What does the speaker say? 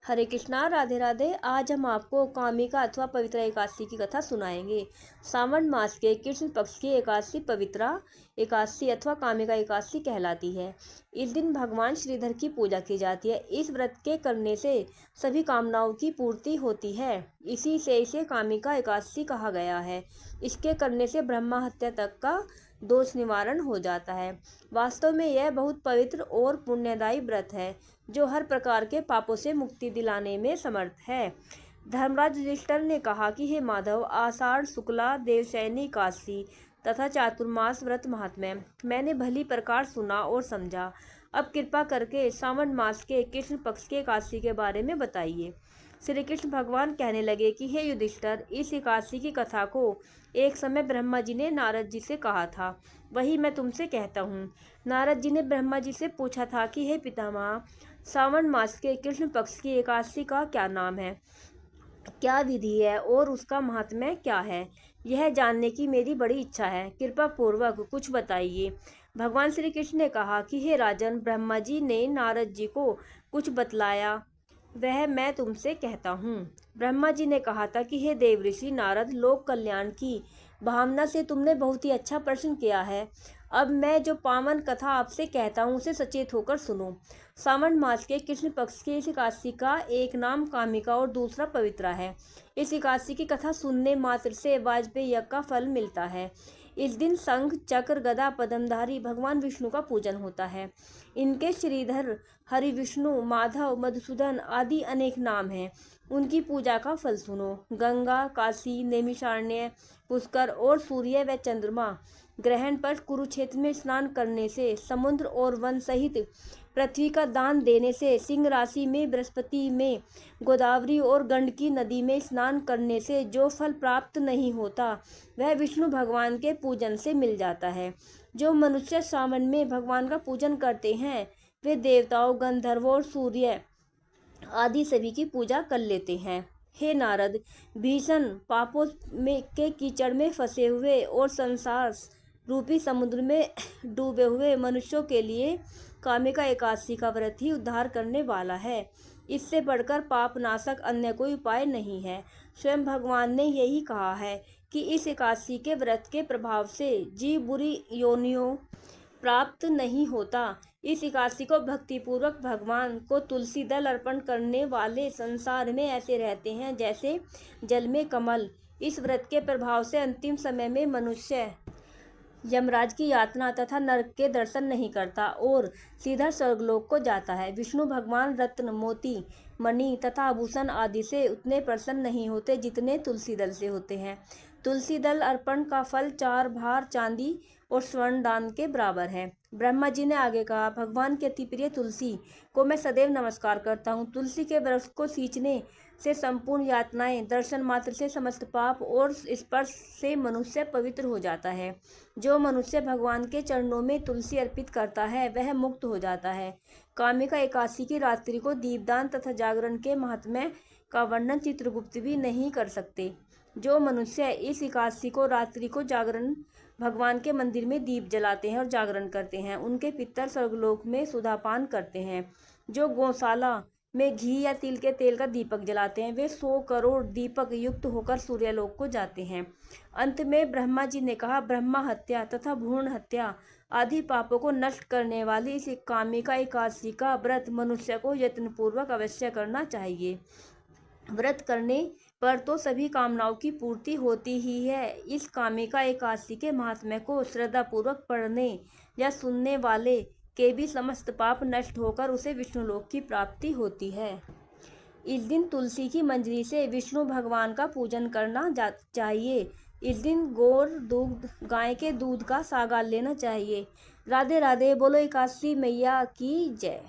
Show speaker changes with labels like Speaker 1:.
Speaker 1: हरे कृष्णा, राधे राधे। आज हम आपको कामिका अथवा पवित्रा एकादशी की कथा सुनाएंगे। सावन मास के कृष्ण पक्ष की एकादशी पवित्रा एकादशी अथवा कामिका एकादशी कहलाती है। इस दिन भगवान श्रीधर की पूजा की जाती है। इस व्रत के करने से सभी कामनाओं की पूर्ति होती है। इसी से इसे कामिका एकादशी कहा गया है। इसके करने से ब्रह्मा हत्या तक का दोष निवारण हो जाता है। वास्तव में यह बहुत पवित्र और पुण्यदायी व्रत है जो हर प्रकार के पापों से मुक्ति दिलाने में समर्थ है। धर्मराज युधिष्ठिर ने कहा कि हे माधव, आषाढ़ शुक्ला देवशयनी एकादशी तथा चातुर्मास व्रत महात्म्य मैंने भली प्रकार सुना और समझा। अब कृपा करके सावन मास के कृष्ण पक्ष के एकादशी के बारे में बताइए। श्री कृष्ण भगवान कहने लगे कि हे युधिष्ठिर, इस एकादशी की कथा को एक समय ब्रह्मा जी ने नारद जी से कहा था, वही मैं तुमसे कहता हूँ। नारद जी ने ब्रह्मा जी से पूछा था कि हे पितामह, सावन मास के कृष्ण पक्ष की एकादशी का क्या नाम है, क्या विधि है और उसका महात्म्य क्या है, यह जानने की मेरी बड़ी इच्छा है। कृपा पूर्वक कुछ बताइए। भगवान श्री कृष्ण ने कहा कि हे राजन, ब्रह्मा जी ने नारद जी को कुछ बतलाया, वह मैं तुमसे कहता हूँ। ब्रह्मा जी ने कहा था कि हे देवऋषि नारद, लोक कल्याण की भावना से तुमने बहुत ही अच्छा प्रश्न किया है। अब मैं जो पावन कथा आपसे कहता हूँ उसे सचेत होकर सुनो। सावन मास के कृष्ण पक्ष की इस एकादशी का एक नाम कामिका और दूसरा पवित्रा है। इस एकादशी की कथा सुनने मात्र से वाजपेयी यज्ञ का फल मिलता है। इस दिन शंख चक्र गदा पद्मधारी भगवान विष्णु का पूजन होता है। इनके श्रीधर, हरि, विष्णु, माधव, मधुसूदन आदि अनेक नाम हैं। उनकी पूजा का फल सुनो। गंगा, काशी, नैमिषारण्य, पुष्कर और सूर्य व चंद्रमा ग्रहण पर कुरुक्षेत्र में स्नान करने से, समुद्र और वन सहित पृथ्वी का दान देने से, सिंह राशि में बृहस्पति में, गोदावरी और गंडकी नदी में स्नान करने से जो फल प्राप्त नहीं होता वह विष्णु भगवान के पूजन से मिल जाता है। जो मनुष्य सावन में भगवान का पूजन करते हैं वे देवताओं, गंधर्वों और सूर्य आदि सभी की पूजा कर लेते हैं। हे नारद, भीषण पापों में के कीचड़ में फंसे हुए और संसार रूपी समुद्र में डूबे हुए मनुष्यों के लिए कामिका एकादशी का व्रत ही उद्धार करने वाला है। इससे बढ़कर पाप नाशक अन्य कोई उपाय नहीं है। स्वयं भगवान ने यही कहा है कि इस एकादशी के व्रत के प्रभाव से जीव बुरी योनियों प्राप्त नहीं होता। इस एकादशी को भक्तिपूर्वक भगवान को तुलसी दल अर्पण करने वाले संसार में ऐसे रहते हैं जैसे जल में कमल। इस व्रत के प्रभाव से अंतिम समय में मनुष्य यमराज की यातना तथा नरक के दर्शन नहीं करता और सीधा स्वर्गलोक को जाता है। विष्णु भगवान रत्न, मोती, मणि तथा आभूषण आदि से उतने प्रसन्न नहीं होते जितने तुलसी दल से होते हैं। तुलसी दल अर्पण का फल 4 भार चांदी और स्वर्ण दान के बराबर है। ब्रह्मा जी ने आगे कहा, भगवान के अति प्रिय तुलसी को मैं सदैव नमस्कार करता हूँ। तुलसी के वृक्ष को सींचने से संपूर्ण यातनाएं, दर्शन मात्र से समस्त पाप और स्पर्श से मनुष्य पवित्र हो जाता है। जो मनुष्य भगवान के चरणों में तुलसी अर्पित करता है वह मुक्त हो जाता है। कामिका एकादशी की रात्रि को दीपदान तथा जागरण के महात्म्य का वर्णन चित्रगुप्त भी नहीं कर सकते। जो मनुष्य इस एकादशी को रात्रि को जागरण भगवान के मंदिर में दीप जलाते हैं और जागरण करते हैं, उनके पितर स्वर्गलोक में सुधापान करते हैं। जो गौशाला में घी या तिल के तेल का दीपक जलाते हैं वे 100 करोड़ दीपक युक्त होकर सूर्यलोक को जाते हैं। अंत में ब्रह्मा जी ने कहा, ब्रह्मा हत्या तथा भ्रूण हत्या आदि पापों को नष्ट करने वाली इस कामिका एकादशी का व्रत मनुष्य को यत्नपूर्वक अवश्य करना चाहिए। व्रत करने पर तो सभी कामनाओं की पूर्ति होती ही है। इस कामिका एकादशी के महात्म्य को श्रद्धापूर्वक पढ़ने या सुनने वाले के भी समस्त पाप नष्ट होकर उसे विष्णुलोक की प्राप्ति होती है। इस दिन तुलसी की मंजरी से विष्णु भगवान का पूजन करना चाहिए। इस दिन गौर दूध, गाय के दूध का सागार लेना चाहिए। राधे राधे। बोलो एकादशी मैया की जय।